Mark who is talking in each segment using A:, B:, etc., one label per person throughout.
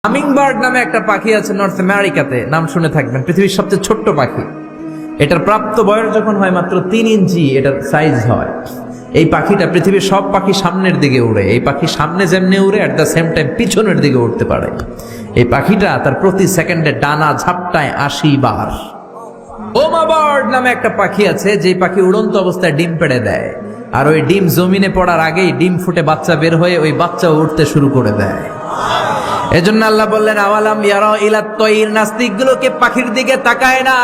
A: Hummingbird নামে একটা পাখি আছে নর্থ আমেরিকাতে, নাম শুনে থাকবেন। পৃথিবীর সবচেয়ে ছোট্ট পাখি। এটার প্রাপ্ত বয়স যখন হয় মাত্র 3 ইঞ্চি এটার সাইজ হয়। এই পাখিটা পৃথিবীর সব পাখি সামনের দিকে উড়ে। এই পাখি সামনে যেমনি উড়ে অ্যাট দ্য সেম টাইম পিছনের দিকে উঠতে পারে। এই পাখিটা তার প্রতি সেকেন্ডে ডানা ঝাপটায় 80 বার। ওমা বার্ড নামে একটা পাখি আছে, যে পাখি উড়ন্ত অবস্থায় ডিম পেড়ে দেয়, আর ওই ডিম জমিনে পড়ার আগেই ডিম ফুটে বাচ্চা বের হয়ে ওই বাচ্চা উঠতে শুরু করে দেয়। এজন্য আল্লাহ বললেন আওয়ালাম ইয়ারাউ ইলাত তায়র, নাস্তিকগুলোকে পাখির দিকে তাকায় না।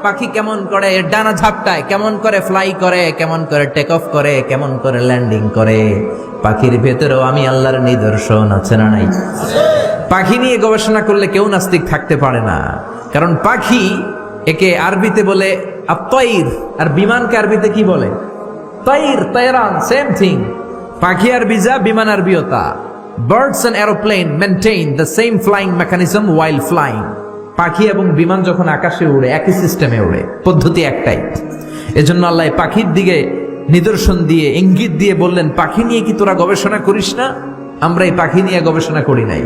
A: পাখি কেমন করে ডানা ঝাপটায়, কেমন করে ফ্লাই করে, কেমন করে টেক অফ করে, কেমন করে ল্যান্ডিং করে। পাখির ভেতরেও আমি আল্লাহর নিদর্শন আছে না নাই? পাখি নিয়ে গবেষণা করলে কেউ নাস্তিক থাকতে পারে না, কারণ পাখি একে আরবিতে বলে আত-তায়র, আর বিমানকে আরবিতে কি বলে? তায়র, তায়রান, সেম থিং। পাখি আরবি যা, বিমান আরবিও তা। Birds and aeroplane maintain the same flying mechanism while flying. পাখি এবং বিমান যখন আকাশে উড়ে একই সিস্টেমে উড়ে, পদ্ধতি একটাই। এজন্য আল্লাহ পাখির দিকে নিদর্শন দিয়ে ইঙ্গিত দিয়ে বললেন, পাখি নিয়ে কি তোরা গবেষণা করিস না? আমরা এই পাখি নিয়ে গবেষণা করি নাই।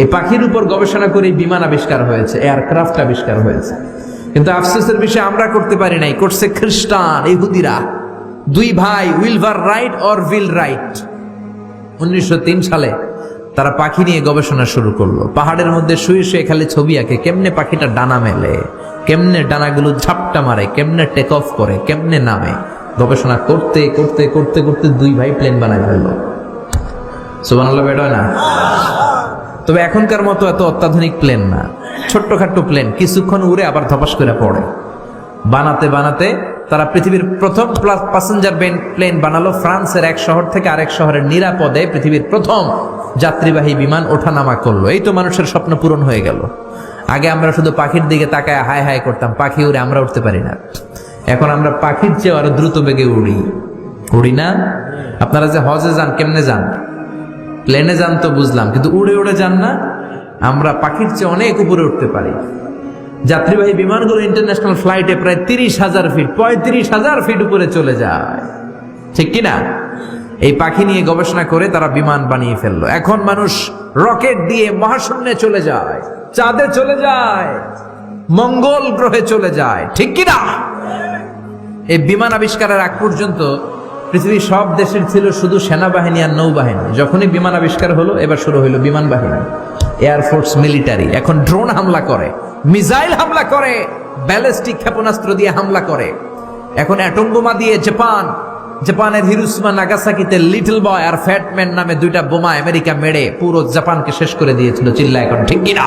A: এই পাখির উপর গবেষণা করে বিমান আবিষ্কার হয়েছে, এয়ারক্রাফট আবিষ্কার হয়েছে। কিন্তু আফসোসের বিষয় আমরা করতে পারি নাই, করছে খ্রিস্টান, ইহুদিরা। দুই ভাই উইলভার রাইট অর উইল রাইট 1903 সালে তারা পাখি নিয়ে গবেষণা শুরু করলো। পাহাড়ের মধ্যে শুয়ে শুয়ে খালি ছবি আঁকে, কেমনে পাখিটা ডানা মেলে, কেমনে ডানাগুলো ঝাপটা মারে, কেমনে টেক অফ করে, কেমনে নামে। গবেষণা করতে করতে করতে করতে দুই ভাই প্লেন বানায় ফেললো। সুবহানাল্লাহ, বেটা না? তবে এখনকার মতো এত অত্যাধুনিক প্লেন না, ছোট্টখাট্ট প্লেন, কিছুক্ষণ উড়ে আবার ধপাস করে পড়ে। বানাতে বানাতে তারা পৃথিবীর প্রথম প্যাসেঞ্জার প্লেন বানালো। ফ্রান্সের এক শহর থেকে আরেক শহরের নিরাপদে পৃথিবীর প্রথম যাত্রীবাহী বিমান ওঠানামা করলো। এই তো মানুষের স্বপ্ন পূরণ হয়ে গেল। আগে আমরা শুধু পাখির দিকে তাকায় হায় হায় করতাম, পাখি উড়ে, আমরা উঠতে পারি না। এখন আমরা পাখির চেয়ে আরো দ্রুত বেগে উড়ি না? আপনারা যে হজে যান, কেমনে যান? প্লেনে যান তো বুঝলাম, কিন্তু উড়ে উড়ে যান না? আমরা পাখির চেয়ে অনেক উপরে উঠতে পারি। যাত্রীবাহী বিমানগুলো ইন্টারন্যাশনাল ফ্লাইটে প্রায় 30,000 ফিট, 35,000 ফিট উপরে চলে যায়, ঠিক কিনা? এই পাখি নিয়ে গবেষণা করে তারা বিমান বানিয়ে ফেললো। এখন মানুষ রকেট দিয়ে মহাশূন্যে চলে যায়, চাঁদে চলে যায়, মঙ্গল গ্রহে চলে যায়, ঠিক কিনা? এই বিমান আবিষ্কারের আগ পর্যন্ত পৃথিবীর সব দেশের ছিল শুধু সেনাবাহিনী আর নৌবাহিনী। যখনই বিমান আবিষ্কার হলো, এবার শুরু হইলো বিমান বাহিনী, এয়ারফোর্স, মিলিটারি। এখন ড্রোন হামলা করে, মিসাইল হামলা করে, ব্যালিস্টিক ক্ষেপণাস্ত্র দিয়ে হামলা করে। এখন অ্যাটম বোমা দিয়ে জাপানের হিরোশিমা নাগাসাকিতে লিটল বয় আর ফ্যাটম্যান নামে দুইটা বোমা আমেরিকা মেরে পুরো জাপানকে শেষ করে দিয়েছিল। চিল্লা এখন, ঠিক কিনা?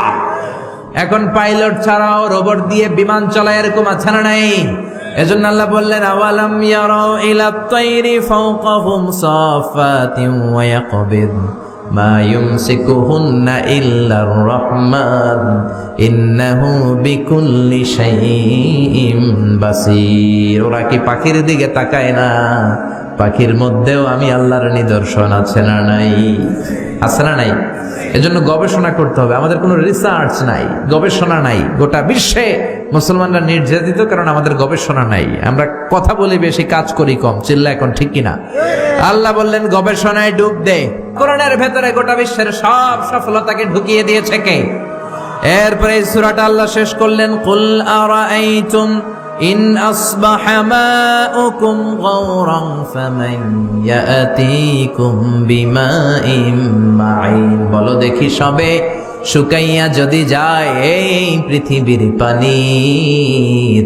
A: এখন পাইলট ছাড়াও রোবট দিয়ে বিমান চলায়, এরকম আছে না নাই? এজন্য আল্লাহ বললেন আওয়ালাম ইয়ারাউ ইলাত তায়রি ফাওকাহুম সাফাতিন ওয়া ইয়াকবিদ মা ইউমসিকুহুন্না ইল্লার রহমান ইন্নাহু বিকুল্লি শাইইন বাসীর। ওরা কি পাখির দিকে তাকায় না? পাখির মধ্যেও আমি আল্লাহর নিদর্শন আছে না নাই? আছে না নাই? এজন্য গবেষণা করতে হবে। আমাদের কোনো রিসার্চ নাই, গবেষণা নাই। গোটা বিশ্বে মুসলমানরা নির্যাতিত, কারণ আমাদের গবেষণা নাই। আমরা কথা বলি বেশি, কাজ করি কম। চিল্লা এখন, ঠিক কিনা? আল্লাহ বললেন গবেষণায় ডুব দে। কোরআনের ভেতরে গোটা বিশ্বের সব সফলতাকে ঢুকিয়ে দিয়েছে কে? এরপরে এই সূরাটা আল্লাহ শেষ করলেন, কুল আরাআইতুম ইন আসবাহা মাউকুম গাওরান ফামান ইয়াতিকুম বিমাইন মাইন। বলো দেখি, সবে শুকাইয়া যদি যায় এই পৃথিবীর পানি,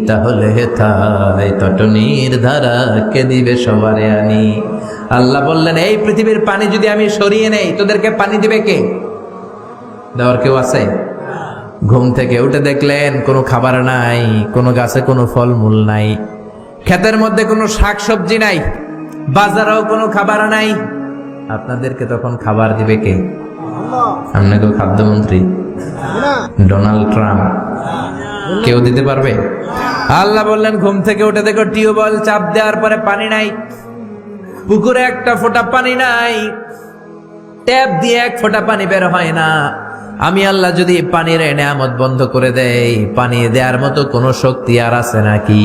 A: তাহলে হেথায় তটনির ধারা কে দিবে সবারে আনি। আল্লাহ বললেন এই পৃথিবীর পানি যদি আমি সরিয়ে নেই, তোদেরকে পানি দিবে কে? দেওয়ার কেউ আছে? ঘুম থেকে উঠে দেখলেন কোনো খাবার নাই, কোনো গাছে কোনো ফলমূল নাই, ক্ষেতের মধ্যে কোনো শাকসবজি নাই, বাজারেও কোনো খাবার নাই। আপনাদেরকে তখন খাবার দিবে কে? আপনাকে খাদ্যমন্ত্রী ডোনাল্ড ট্রাম্প? কেউ দিতে পারবে? আল্লাহ বললেন ঘুম থেকে উঠে দেখো টিউবওয়েল চাপ দেওয়ার পরে পানি নাই, পুকুরে একটা ফোঁটা পানি নাই, ট্যাপ দিয়ে এক ফোঁটা পানি বের হয় না। আমি আল্লাহ যদি পানির নেয়ামত বন্ধ করে দেই, পানি দেওয়ার মতো কোনো শক্তি আর আছে নাকি?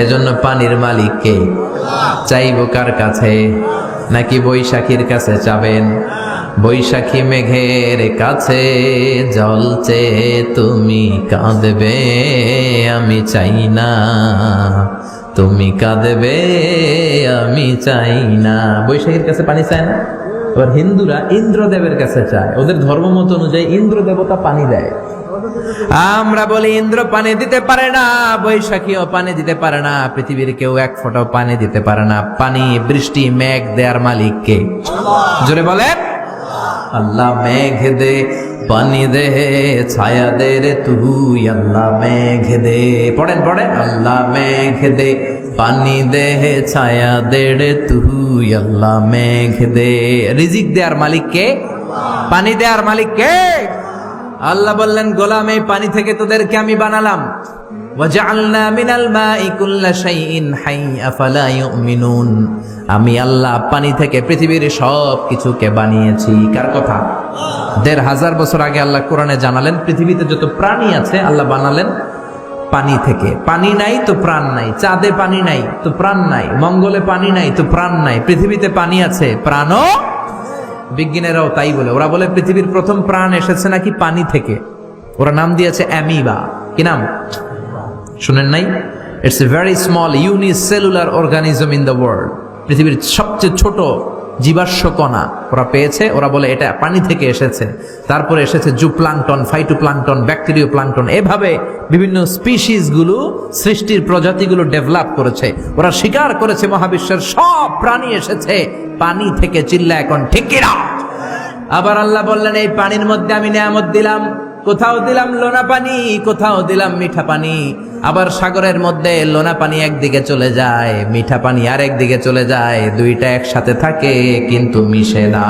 A: এজন্য পানির মালিককে চাইব কার কাছে? নাকি বৈশাখীর কাছে চাবেন? বৈশাখী মেঘের কাছে জলছে তুমি কাঁদবে আমি চাই না, তুমি কাঁদবে আমি চাই না। বৈশাখীর কাছে পানি চায় না। এবার হিন্দুরা ইন্দ্রদেবের কাছে চায়, ওদের ধর্ম মত অনুযায়ী ইন্দ্র দেবতা পানি দেয়। আমরা বলি ইন্দ্র পানি দিতে পারে না, বৈশাখীও পানি দিতে পারে না, পৃথিবীর কেউ এক ফোঁটাও পানি দিতে পারে না। পানি, বৃষ্টি, মেঘ দেয়ার মালিক কে? জোরে বলেন। আল্লাহ মেঘ দে পানি দে ছায়া দে রে তুই, আল্লাহ মেঘ দে। পড়েন পড়েন। আল্লাহ মেঘ দে পানি দে ছায়া দে রে তুই, আল্লাহ মেঘ দে। রিজিক দেয়ার মালিক কে? পানি দেয়ার মালিক কে? আল্লাহ বললেন, গোলাম এই পানি থেকে তোদেরকে আমি বানালাম। ওয়াজআলনা মিনাল মাই কুল্লা শাইইন হাই আফালা ইউমিনুন। আমি আল্লাহ পানি থেকে পৃথিবীর সব কিছুকে বানিয়েছি। কার কথা? ১৫০০ বছর আগে আল্লাহ কোরআনে জানালেন পৃথিবীতে যত প্রাণী আছে আল্লাহ বানালেন পানি থেকে। পানি নাই তো প্রাণ নাই, চাঁদে পানি নাই তো প্রাণ নাই, মঙ্গলে পানি নাই তো প্রাণ নাই, পৃথিবীতে পানি আছে প্রাণও। বিজ্ঞানীরাও তাই বলে, ওরা বলে পৃথিবীর প্রথম প্রাণ এসেছে নাকি পানি থেকে। ওরা নাম দিয়েছে অ্যামিবা। কি নাম শুনেন নাই? It's a very small unicellular organism in the world. পৃথিবীর সবচেয়ে ছোট জীবাশ্ম কণা ওরা পেয়েছে। ওরা বলে এটা পানি থেকে এসেছে। তারপরে এসেছে জুপ্লাঙ্কটন, ফাইটোপ্লাঙ্কটন, ব্যাকটেরিয়া প্লাঙ্কটন। এভাবে বিভিন্ন স্পিসিস গুলো, সৃষ্টির প্রজাতিগুলো ডেভেলপ করেছে। ওরা স্বীকার করেছে মহাবিশ্বের সব প্রাণী এসেছে পানি থেকে। চিল্লা এখন ঠিক কিনা? আবার আল্লাহ বললেন এই পানির মধ্যে আমি নিয়ামত দিলাম। কোথাও দিলাম লোনা পানি, কোথাও দিলাম মিঠা পানি। আবার সাগরের মধ্যে লোনা পানি একদিকে চলে যায়, মিঠা পানি আর একদিকে চলে যায়, দুইটা একসাথে থাকে কিন্তু মিশে না।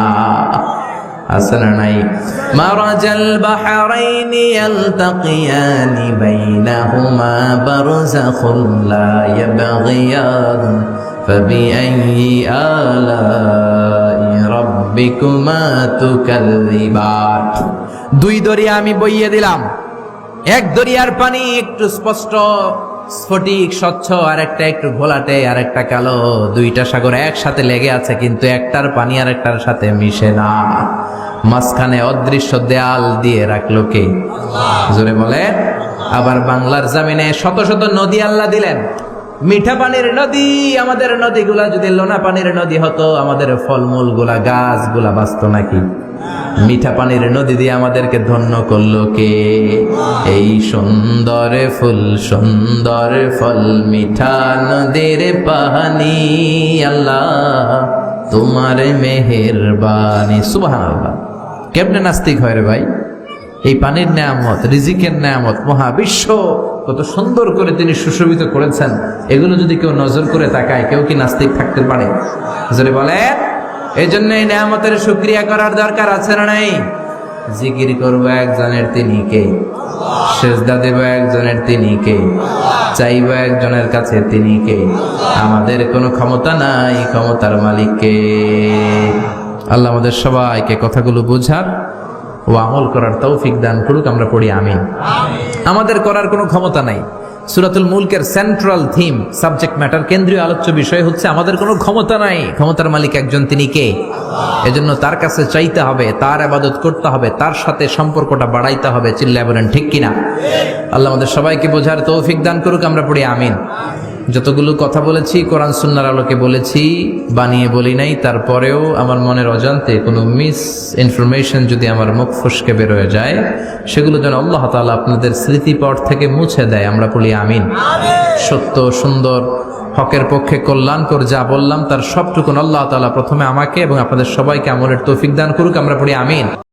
A: আছে না নাই? মারাজাল বাহরাইনি ইয়ালতাকিয়ানি বাইনাহুমা বারযাখুন লা ইয়াবগিয়ান ফাবিআইয়ি আলাই রাব্বিকুমা তুকাল্লিবান। দুই দরিয়া আমি বইয়ে দিলাম। এক দরিয়ার পানি একটু স্পষ্ট স্ফটিক স্বচ্ছ, আর একটা একটু ঘোলাটে, আর একটা কালো। দুইটা সাগর একসাথে লেগে আছে কিন্তু একটার পানি আর একটার সাথে মিশে না। মাঝখানে অদৃশ্য দেয়াল দিয়ে রাখলো কে? জোরে বলে। আবার বাংলার জমিনে শত শত নদী আল্লাহ দিলেন, মিঠা পানির নদী। আমাদের নদীগুলা যদি লোনা পানির নদী হতো, আমাদের ফলমূল গুলা, গাছগুলা বাঁচত নাকি? মিঠা পানির নদী দিয়ে আমাদেরকে ধন্য করলো কে? এই সুন্দর ফুল সুন্দর ফল মিঠা নদীর পানি, আল্লাহ তোমার মেহেরবানি। সুবহানাল্লাহ। কেমনে নাস্তিক হয় রে ভাই? এই পানির নেয়ামত, রিজিকের নেয়ামত, মহাবিশ্ব কত সুন্দর করে তিনি সুশোভিত করেছেন। এগুলো যদি কেউ নজর করে তাকায়, কেউ কি নাস্তিক থাকতে পারে? যদি বলে এই জন্য এই নেয়ামতের শুকরিয়া করার দরকার আছে না নাই? জিকির করবো একজনের, তিনি কে? সেজদা দেব একজনের, তিনি কে? চাইব একজনের কাছে, তিনি কে? আমাদের কোনো ক্ষমতা নাই, ক্ষমতার মালিক কে? আল্লাহ আমাদের সবাইকে কথাগুলো বোঝার ও আমল করার তৌফিক দান করুক। আমরা পড়ি আমিন। আমাদের করার কোনো ক্ষমতা নাই। সূরাতুল মুলকের সেন্ট্রাল থিম, সাবজেক্ট ম্যাটার, কেন্দ্রীয় আলোচ্য বিষয় হচ্ছে আমাদের কোনো ক্ষমতা নাই, ক্ষমতার মালিক একজন, তিনি কে? এজন্য তার কাছে চাইতে হবে, তার ইবাদত করতে হবে, তার সাথে সম্পর্কটা বাড়াইতে হবে। চিল্লায় বলেন ঠিক কিনা? আল্লাহ আমাদের সবাইকে বোঝার তৌফিক দান করুক। আমরা পড়ি আমিন। যতগুলো কথা বলেছি কোরআন সুন্নাহর আলোকে বলেছি, বানিয়ে বলি নাই। তারপরেও আমার মনের অজান্তে কোনো মিস ইনফরমেশন যদি আমার মুখ ফসকে বের হয়ে যায়, সেগুলো যেন আল্লাহ তাআলা আপনাদের স্মৃতিপট থেকে মুছে দেয়। আমরা বলি আমিন। সত্য, সুন্দর, হকের পক্ষে কল্যাণকর যা বললাম তার সবটুকুন আল্লাহ তাআলা প্রথমে আমাকে এবং আপনাদের সবাইকে আমলের তৌফিক দান করুক। আমরা পড়ি আমিন।